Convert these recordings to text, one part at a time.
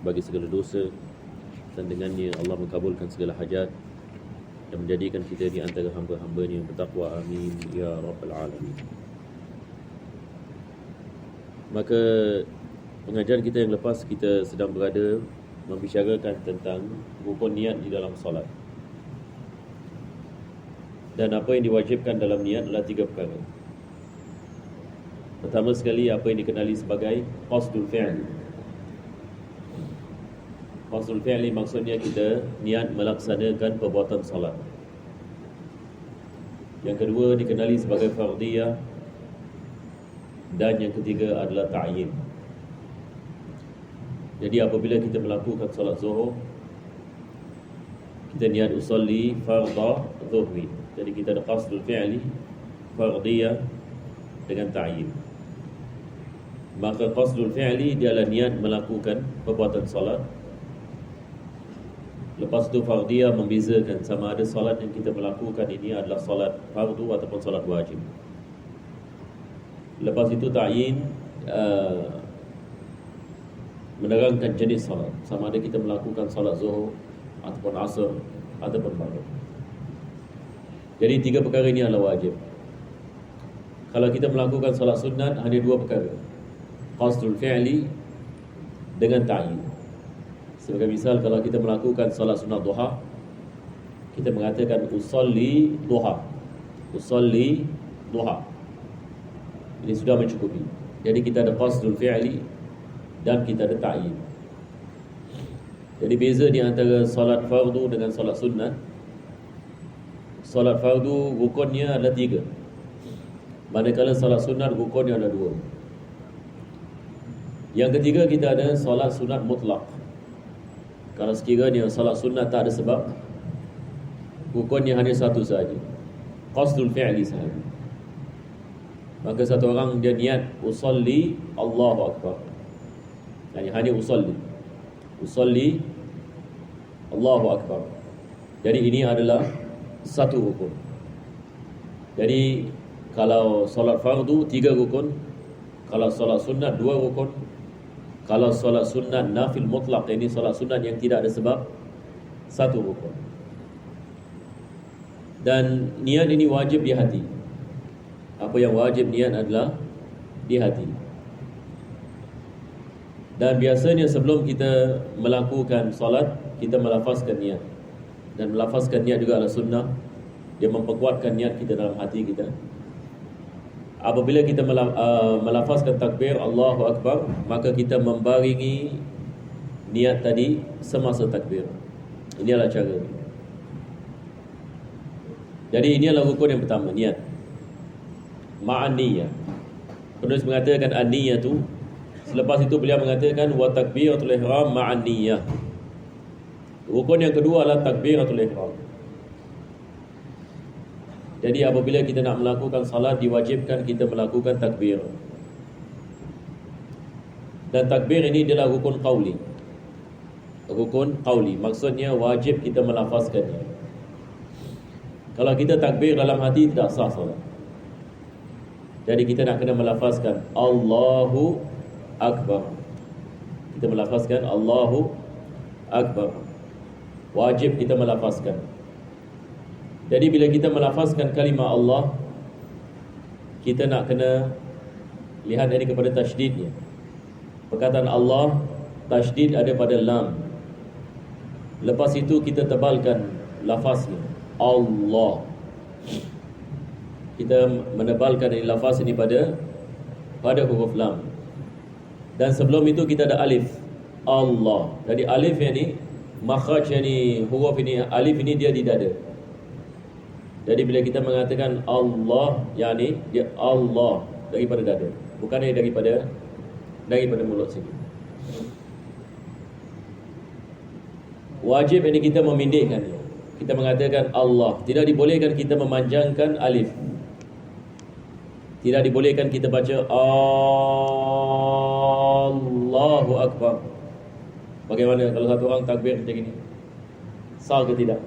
bagi segala dosa, dan dengannya Allah mengabulkan segala hajat dan menjadikan kita di antara hamba-hamba-Nya yang bertakwa. Amin ya rabbal alamin. Maka pengajian kita yang lepas, kita sedang berada membicarakan tentang rukun niat di dalam solat. Dan apa yang diwajibkan dalam niat adalah 3 perkara. Pertama sekali, apa yang dikenali sebagai qasdul fi'li. Qasdul fi'li maksudnya kita niat melaksanakan perbuatan solat. Yang kedua dikenali sebagai fardiyah. Dan yang ketiga adalah ta'yin. Jadi apabila kita melakukan solat zuhur, kita niat usalli fardha zuhri. Jadi kita ada qasdul fi'li, fardiyah dengan ta'yin. Maka qasdul fi'li dia adalah niat melakukan perbuatan solat. Lepas itu fardiyah membezakan sama ada solat yang kita melakukan ini adalah solat fardu ataupun solat wajib. Lepas itu ta'yin menerangkan jenis solat, sama ada kita melakukan solat zuhur ataupun asar ataupun maghrib. Jadi 3 perkara ini adalah wajib. Kalau kita melakukan solat sunat, hanya 2 perkara, qasdul fi'li dengan ta'yin. Sebagai misal, kalau kita melakukan solat sunat duha, kita mengatakan usalli duha, usalli duha. Ini sudah mencukupi. Jadi kita ada qasdul fi'li dan kita ada ta'yin. Jadi beza di antara solat fardu dengan solat sunat. Solat fardu rukunnya adalah 3, manakala solat sunat rukunnya adalah 2. Yang ketiga, kita ada solat sunat mutlak. Kalau sekiranya solat sunat tak ada sebab, rukunnya hanya 1 sahaja, qasdul fi'li sahaja. Maka satu orang dia niat usalli Allahu Akbar, hanya usalli, usalli Allahu Akbar. Jadi ini adalah 1 rukun. Jadi kalau solat fardu 3 rukun, kalau solat sunat 2 rukun, kalau solat sunat nafil mutlak, ini solat sunat yang tidak ada sebab, 1 rukun. Dan niat ini wajib di hati. Apa yang wajib niat adalah di hati. Dan biasanya sebelum kita melakukan solat, kita melafazkan niat. Dan melafazkan niat juga adalah sunnah. Dia memperkuatkan niat kita dalam hati kita. Apabila kita melafazkan takbir Allahu Akbar, maka kita membaringi niat tadi semasa takbir. Ini adalah cara. Jadi ini adalah rukun yang pertama, niat. Ma'an niyah. Penulis mengatakan an-niyah tu. Selepas itu beliau mengatakan wa takbiratul ihram ma'an niyah. Rukun yang kedua adalah takbiratul ihram. Jadi apabila kita nak melakukan salat, diwajibkan kita melakukan takbir. Dan takbir ini adalah rukun qauli. Rukun qauli, maksudnya wajib kita melafazkannya. Kalau kita takbir dalam hati, tidak sah salat. Jadi kita nak kena melafazkan Allahu Akbar. Kita melafazkan Allahu Akbar. Wajib kita melafazkan. Jadi bila kita melafazkan kalimah Allah, kita nak kena lihat dari kepada tasydidnya. Perkataan Allah, tasydid ada pada lam. Lepas itu kita tebalkan lafaznya Allah. Kita menebalkan lafaz ini pada huruf lam. Dan sebelum itu kita ada alif, Allah. Jadi alif ini makhraj, yani huruf ini, alif ini dia di dada. Jadi bila kita mengatakan Allah, yani dia Allah daripada dada, bukan daripada mulut sini. Wajib ini kita memendekkannya. Kita mengatakan Allah. Tidak dibolehkan kita memanjangkan alif. Tidak dibolehkan kita baca Allahu Akbar. Bagaimana kalau satu orang takbir macam ini? Sah ke tidak?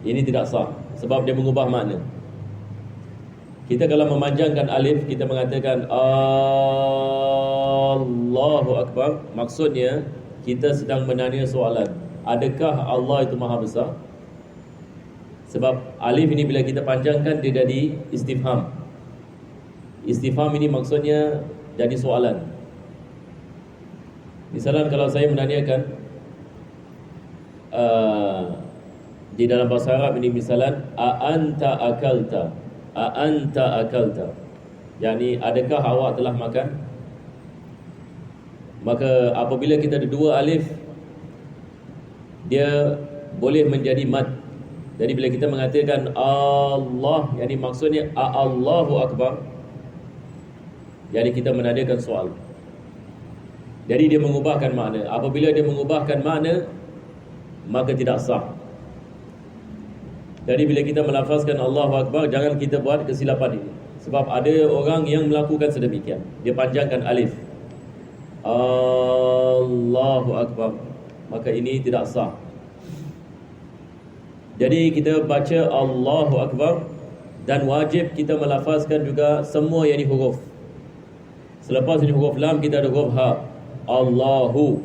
Ini tidak sah, sebab dia mengubah makna. Kita kalau memanjangkan alif, kita mengatakan Allahu Akbar, maksudnya kita sedang menanya soalan, adakah Allah itu maha besar? Sebab alif ini bila kita panjangkan dia jadi istifham. Istifham ini maksudnya jadi soalan. Misalnya kalau saya menanyakan di dalam bahasa Arab ini misalnya a'anta akalta, a'anta akalta, yakni adakah awak telah makan? Maka apabila kita ada dua alif, dia boleh menjadi mad. Jadi bila kita mengatakan Allah, yakni maksudnya Allahu Akbar, jadi kita menanyakan soal. Jadi dia mengubahkan makna. Apabila dia mengubahkan makna, maka tidak sah. Jadi bila kita melafazkan Allahu Akbar, jangan kita buat kesilapan ini. Sebab ada orang yang melakukan sedemikian. Dia panjangkan alif, Allahu Akbar, maka ini tidak sah. Jadi kita baca Allahu Akbar, dan wajib kita melafazkan juga semua yang ini huruf. Selepas ini huruf lam, kita ada huruf ha. Allahu,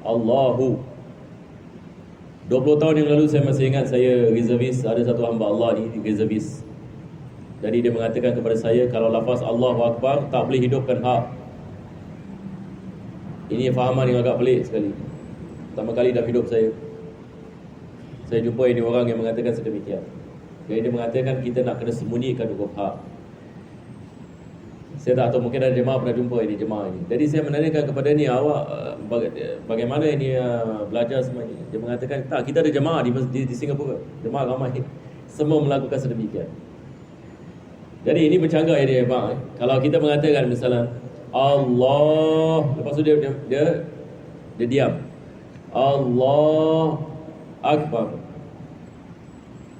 Allahu. 20 tahun yang lalu saya masih ingat, saya reservis, ada satu hamba Allah ni reservis. Jadi dia mengatakan kepada saya, kalau lafaz Allahu Akbar tak boleh hidupkan ha. Ini fahaman yang agak pelik sekali. Pertama kali dalam hidup saya jumpa ini orang yang mengatakan sedemikian. Jadi dia mengatakan kita nak kena sembunyikan huruf ha. Saya tak tahu, mungkin ada jemaah pernah jumpa ini jemaah ini. Jadi saya menanyakan kepada ni, awak bagaimana ini belajar semua ini? Dia mengatakan tak, kita ada jemaah di Singapura, jemaah ramai, semua melakukan sedemikian. Jadi ini bercanggah ini bang. Kalau kita mengatakan misalnya Allah, lepas tu dia diam, Allah Akbar.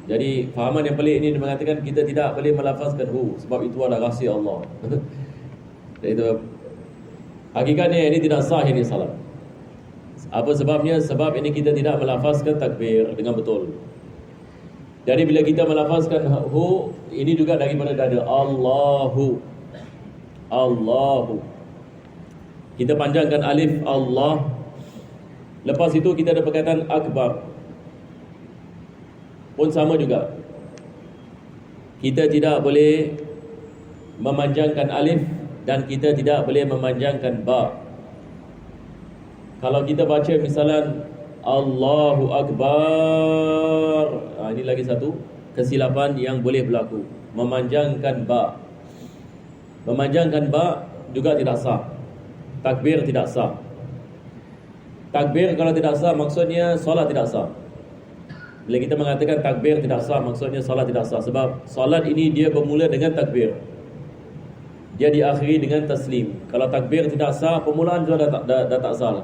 Jadi fahaman yang pelik ini dia mengatakan kita tidak boleh melafazkan hu, sebab itu adalah rahsia Allah. Jadi itu hakikatnya ini tidak sah, ini salah. Apa sebabnya? Sebab ini kita tidak melafazkan takbir dengan betul. Jadi bila kita melafazkan hu, ini juga daripada dada, Allahu, Allahu. Kita panjangkan alif Allah. Lepas itu kita ada perkataan akbar, pun sama juga. Kita tidak boleh memanjangkan alif, dan kita tidak boleh memanjangkan ba. Kalau kita baca misalan Allahu Akbar, ini lagi satu kesilapan yang boleh berlaku, memanjangkan ba. Memanjangkan ba juga tidak sah. Takbir tidak sah. Takbir kalau tidak sah, maksudnya solat tidak sah. Bila kita mengatakan takbir tidak sah, maksudnya salat tidak sah. Sebab salat ini dia bermula dengan takbir, dia diakhiri dengan taslim. Kalau takbir tidak sah, permulaan juga dah tak sah.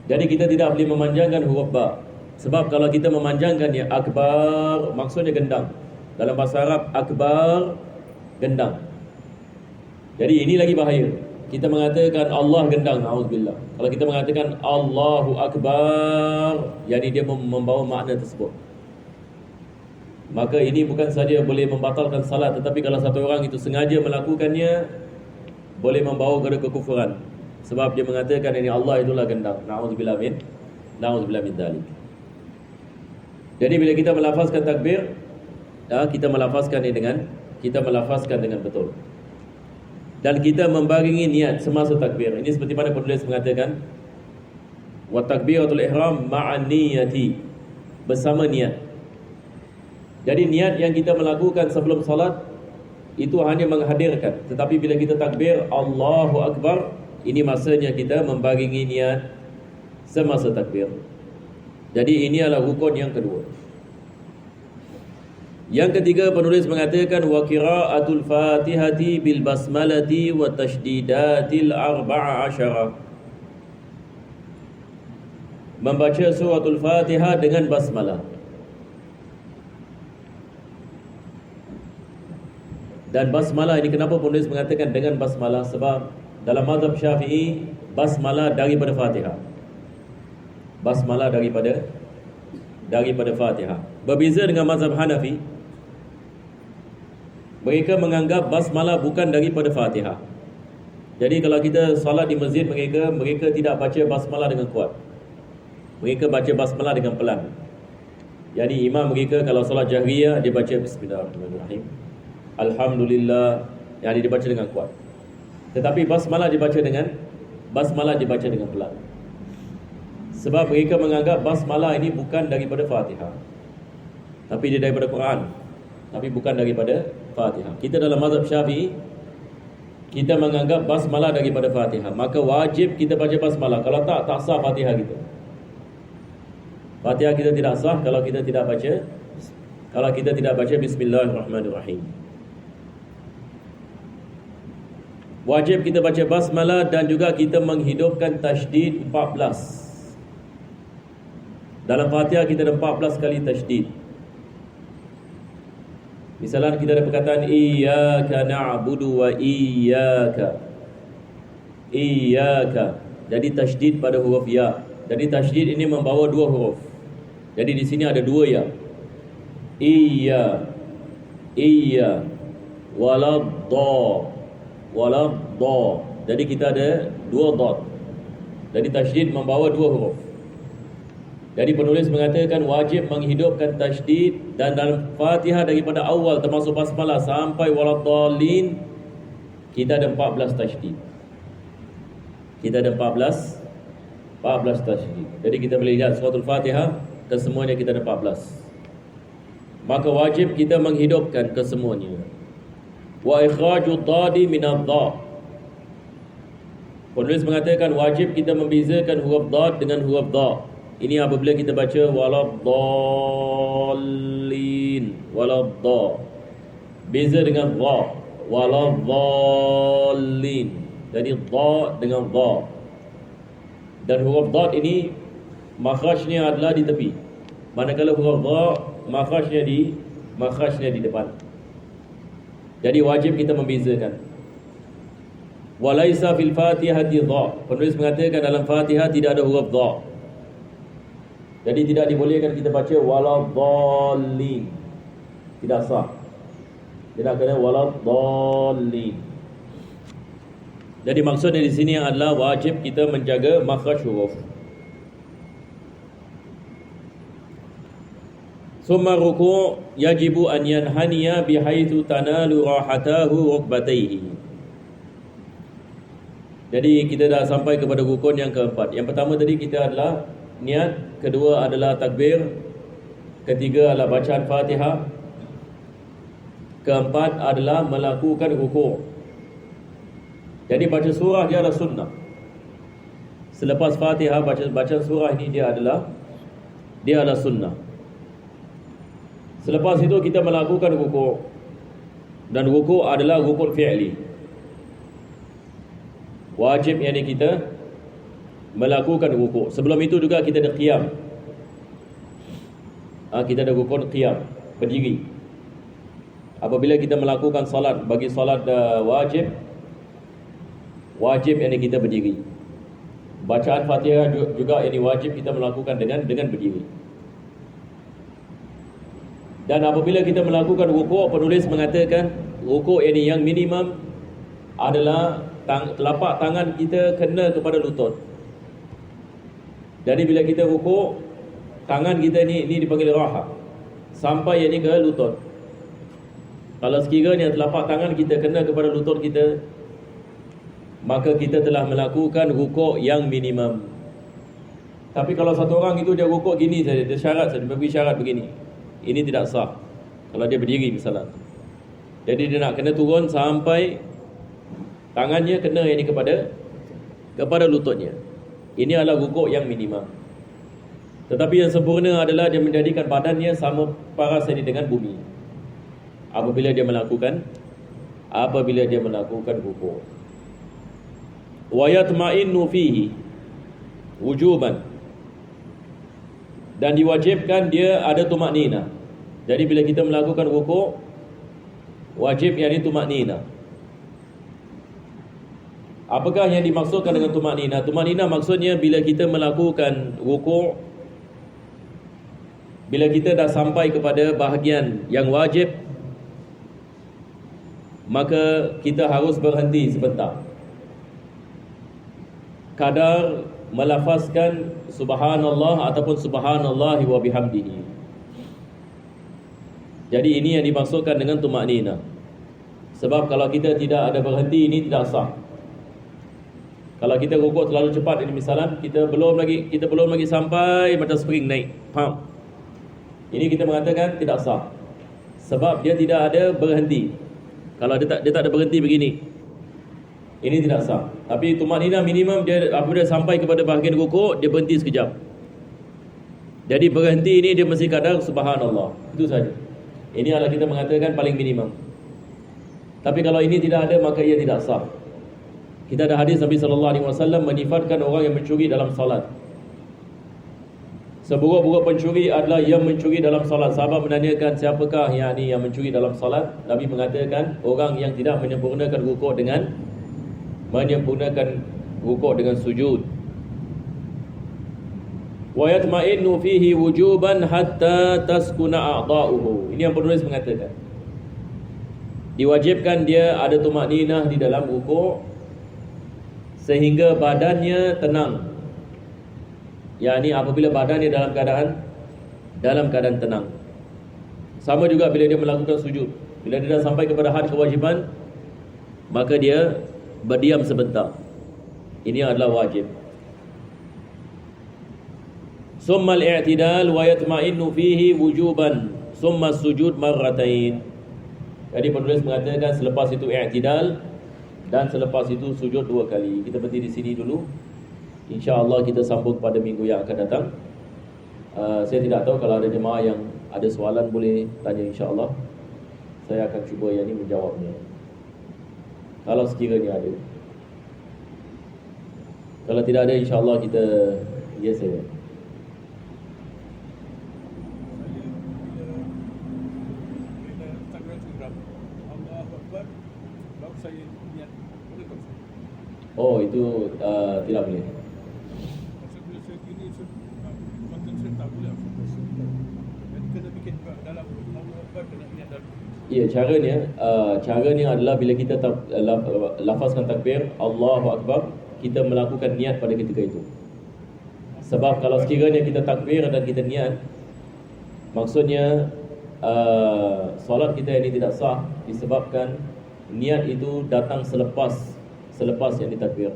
Jadi kita tidak boleh memanjangkan huruf ba. Sebab kalau kita memanjangkannya akbar, maksudnya gendang. Dalam bahasa Arab akbar gendang. Jadi ini lagi bahaya. Kita mengatakan Allah gendang, na'udzubillah. Kalau kita mengatakan Allahu Akbar, yakni dia membawa makna tersebut. Maka ini bukan saja boleh membatalkan salat, tetapi kalau satu orang itu sengaja melakukannya, boleh membawa kepada kekufuran. Sebab dia mengatakan ini Allah itulah gendang, na'udzubillah min dzalik. Jadi bila kita melafazkan takbir, kita melafazkan dengan betul. Dan kita membaringi niat semasa takbir. Ini seperti mana penulis mengatakan, wa takbiratul ihram ma'an niyati, bersama niat. Jadi niat yang kita melakukan sebelum salat itu hanya menghadirkan, tetapi bila kita takbir Allahu Akbar, ini masanya kita membaringi niat semasa takbir. Jadi ini adalah rukun yang kedua. Yang ketiga, penulis mengatakan wa qiraatul Fatihati bil basmalati wa tashdidatil 14. Membaca suratul Fatihah dengan basmalah. Dan basmalah ini kenapa penulis mengatakan dengan basmalah? Sebab dalam mazhab Syafi'i, basmalah daripada Fatihah. Basmalah daripada Fatihah. Berbeza dengan mazhab Hanafi, mereka menganggap basmalah bukan daripada Fatihah. Jadi kalau kita salat di masjid, mereka tidak baca basmalah dengan kuat. Mereka baca basmalah dengan pelan. Yani imam mereka kalau salat jahriyah dia baca bismillahirrahmanirrahim, alhamdulillah, yani dia baca dengan kuat. Tetapi basmalah dibaca dengan pelan. Sebab mereka menganggap basmalah ini bukan daripada Fatihah, tapi dia daripada Quran, tapi bukan daripada Fatihah. Kita dalam mazhab Syafi'i, kita menganggap basmalah daripada Fatihah, maka wajib kita baca basmalah. Kalau tak sah Fatihah kita. Fatihah kita tidak sah kalau kita tidak baca bismillahirrahmanirrahim. Wajib kita baca basmalah dan juga kita menghidupkan tasydid 14. Dalam Fatihah kita ada 14 kali tasydid. Misalnya kita ada perkataan iyyaka na'budu wa iyyaka. Jadi tasydid pada huruf ya. Jadi tasydid ini membawa dua huruf. Jadi di sini ada dua ya. Iya waladda. Jadi kita ada dua dot. Jadi tasydid membawa dua huruf. Jadi penulis mengatakan wajib menghidupkan tasydid, dan dalam Fatihah daripada awal termasuk basmalah sampai waladdallin kita ada 14 tasydid. Kita ada 14 tasydid. Jadi kita boleh lihat suratul Fatihah kesemuanya kita ada 14. Maka wajib kita menghidupkan kesemuanya. Wa ikhrajud dadi minadh-dha. Penulis mengatakan wajib kita membezakan huruf dad dengan huruf dha. Ini apabila kita baca waladdallin, waladda. Beza dengan dha, waladdallin. Jadi dha dengan dha. Dan huruf dad ini makhrajnya adalah di tepi, manakala huruf dha makhrajnya di depan. Jadi wajib kita membezakan. Walaisa fil Fatihati dha. Penulis mengatakan dalam Fatihah tidak ada huruf dha. Jadi tidak dibolehkan kita baca waladdallin. Tidak sah. Tidak kena waladdallin. Jadi maksudnya di sini adalah wajib kita menjaga makhraj huruf. Summa ruku' yajibu an yanhaniya bihaitsu tanalu rahatahu rukbatayhi. Jadi kita dah sampai kepada rukun yang keempat. Yang pertama tadi kita adalah niat, kedua adalah takbir, ketiga adalah bacaan Fatihah, keempat adalah melakukan rukuk. Jadi baca surah dia adalah sunnah. Selepas Fatihah bacaan surah ini dia adalah sunnah. Selepas itu kita melakukan rukuk, dan rukuk adalah rukun fi'li. Wajib yang kita melakukan rukuk. Sebelum itu juga kita ada qiyam. Kita ada rukun qiyam, berdiri. Apabila kita melakukan salat, bagi salat wajib yang kita berdiri. Bacaan Fatihah juga yang wajib kita melakukan dengan berdiri. Dan apabila kita melakukan rukuk, penulis mengatakan rukuk yang minimum adalah telapak tangan kita kena kepada lutut. Jadi bila kita rukuk, tangan kita ni dipanggil raha, sampai yang ni ke lutut. Kalau sekiranya telapak tangan kita kena kepada lutut kita, maka kita telah melakukan rukuk yang minimum. Tapi kalau satu orang itu dia rukuk gini saja, dia syarat saja, bagi syarat begini, ini tidak sah. Kalau dia berdiri misalnya, jadi dia nak kena turun sampai tangannya kena yang ni kepada lututnya. Ini adalah rukuk yang minimum. Tetapi yang sempurna adalah dia menjadikan badannya sama paras dengan bumi apabila dia melakukan rukuk. Wa yatma'innu fihi wujuban. Dan diwajibkan dia ada tumaknina. Jadi bila kita melakukan rukuk, wajib yang tumaknina. Apakah yang dimaksudkan dengan tumaknina? Tumaknina maksudnya bila kita melakukan rukuk, bila kita dah sampai kepada bahagian yang wajib, maka kita harus berhenti sebentar. kadar melafazkan subhanallah ataupun subhanallahi wa bihamdihi. Jadi ini yang dimaksudkan dengan tumakninah. Sebab kalau kita tidak ada berhenti, ini tidak sah. Kalau kita rukuk terlalu cepat, ini misalan kita belum lagi sampai macam spring naik, pump. Ini kita mengatakan tidak sah. Sebab dia tidak ada berhenti. Kalau dia tak ada berhenti begini, ini tidak sah. Tapi tumakninah minimum dia apabila sampai kepada bahagian rukuk, dia berhenti sekejap. Jadi berhenti ini dia mesti kadar subhanallah. Itu saja. Ini adalah kita mengatakan paling minimum. Tapi kalau ini tidak ada, maka ia tidak sah. Kita ada hadis Nabi SAW menyifatkan orang yang mencuri dalam salat. Seburuk-buruk pencuri adalah yang mencuri dalam salat. Sahabat menanyakan siapakah yang mencuri dalam salat. Nabi mengatakan orang yang tidak menyempurnakan rukuk dengan sujud. Wa yatma'innu fihi wujuban hatta taskuna a'dha'uhu. Ini yang penulis mengatakan. Diwajibkan dia ada tumakninah di dalam rukuk sehingga badannya tenang. Yakni apabila badannya dalam keadaan tenang. Sama juga bila dia melakukan sujud. Bila dia dah sampai kepada had kewajiban, maka dia berdiam sebentar. Ini adalah wajib. Summa al-i'tidal wa yatma'innu fihi wujuban, summa sujud marratain. Jadi penulis mengatakan selepas itu i'tidal dan selepas itu sujud 2 kali. Kita berhenti di sini dulu. InsyaAllah kita sambung pada minggu yang akan datang. Saya tidak tahu kalau ada jemaah yang ada soalan boleh tanya, insyaAllah. Saya akan cuba yang ini menjawabnya, kalau sekiranya ada. Kalau tidak ada, insyaAllah kita saya. Oh, itu tidak boleh. Ya, caranya adalah bila kita lafazkan takbir Allahu Akbar, kita melakukan niat pada ketika itu. Sebab kalau sekiranya kita takbir dan kita niat, maksudnya solat kita ini tidak sah disebabkan niat itu datang selepas yang ditakbir.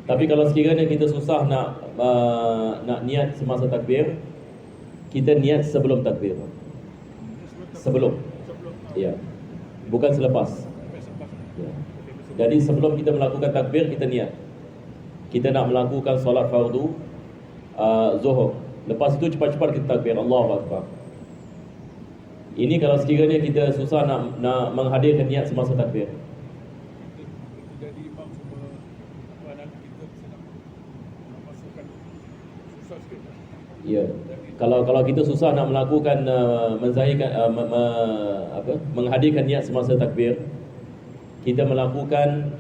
Tapi kalau sekiranya kita susah nak niat semasa takbir, kita niat sebelum takbir. Sebelum. Ya. Bukan selepas. Ya. Jadi sebelum kita melakukan takbir, kita niat. Kita nak melakukan solat fardu Zuhur. Lepas itu cepat-cepat kita takbir Allahu Akbar. Ini kalau sekiranya kita susah nak menghadirkan niat semasa takbir. Jadi imam semua anak kita nak masukkan susah sikit. Ya. Kalau kita susah nak melakukan menzahirkan menghadirkan niat semasa takbir, kita melakukan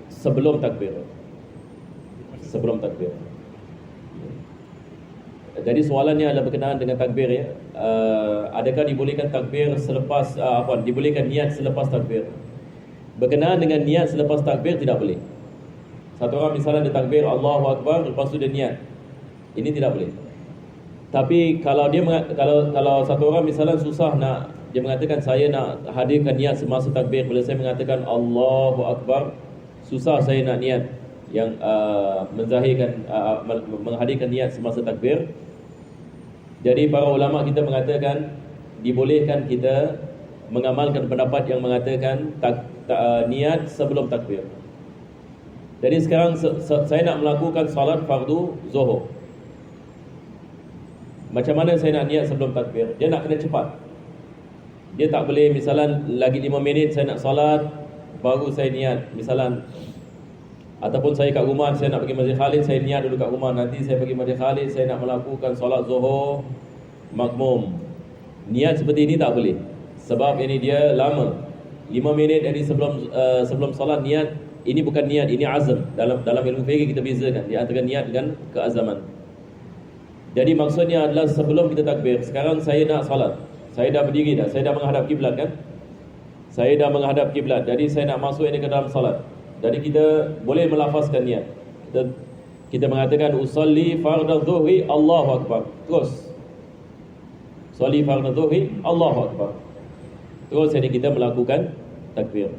sebelum takbir. Sebelum takbir. Jadi soalannya adalah berkenaan dengan takbir, ya. Adakah dibolehkan takbir selepas dibolehkan niat selepas takbir? Berkenaan dengan niat selepas takbir tidak boleh. Satu orang misalnya dia takbir Allahu Akbar, lepas tu dia niat. Ini tidak boleh. Tapi kalau satu orang misalnya susah dia mengatakan saya nak hadirkan niat semasa takbir, bila saya mengatakan Allahu Akbar, susah saya nak niat yang menghadirkan niat semasa takbir. Jadi para ulama kita mengatakan dibolehkan kita mengamalkan pendapat yang mengatakan niat sebelum takbir. Jadi sekarang saya nak melakukan salat fardu Zuhur. Macam mana saya nak niat sebelum takbir? Dia nak kena cepat. Dia tak boleh misalan lagi 5 minit saya nak salat baru saya niat. Misalan ataupun saya kat rumah, saya nak pergi Masjid Khalid, saya niat dulu kat rumah, nanti saya pergi Masjid Khalid, saya nak melakukan solat Zuhur makmum. Niat seperti ini tak boleh. Sebab ini dia lama. 5 minit dari sebelum solat niat, ini bukan niat, ini azam. Dalam ilmu fiqh kita bezakan di antara niat dengan keazaman. Jadi maksudnya adalah sebelum kita takbir, sekarang saya nak salat. Saya dah berdiri dah, saya dah menghadap kiblat kan? Saya dah menghadap kiblat. Jadi saya nak masuk ini ke dalam salat. Jadi kita boleh melafazkan niat. kita mengatakan usalli fardhu dhuhri, Allahu akbar. Terus usalli fardhu dhuhri, Allahu akbar. Terus ini kita melakukan takbir.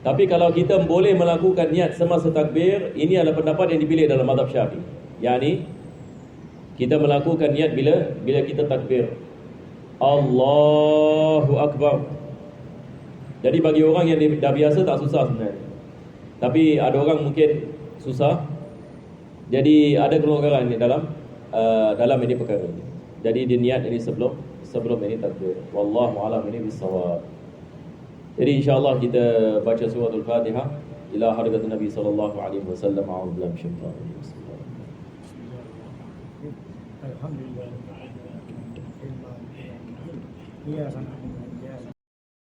Tapi kalau kita boleh melakukan niat semasa takbir, ini adalah pendapat yang dipilih dalam mazhab Syafi'i. Yani kita melakukan niat bila kita takbir, Allahu akbar. Jadi bagi orang yang dah biasa tak susah sebenarnya. Tapi ada orang mungkin susah. Jadi ada kelonggaran dalam ini perkara ini. Jadi dia niat ini sebelum ini takbir. Wallahu a'lam bishawab. Jadi insya-Allah kita baca surah Al-Fatihah ila hadirat Nabi sallallahu alaihi wasallam. A'udzu billahi minasyaitanir rajim. Alhamdulillah. Iya, sangat.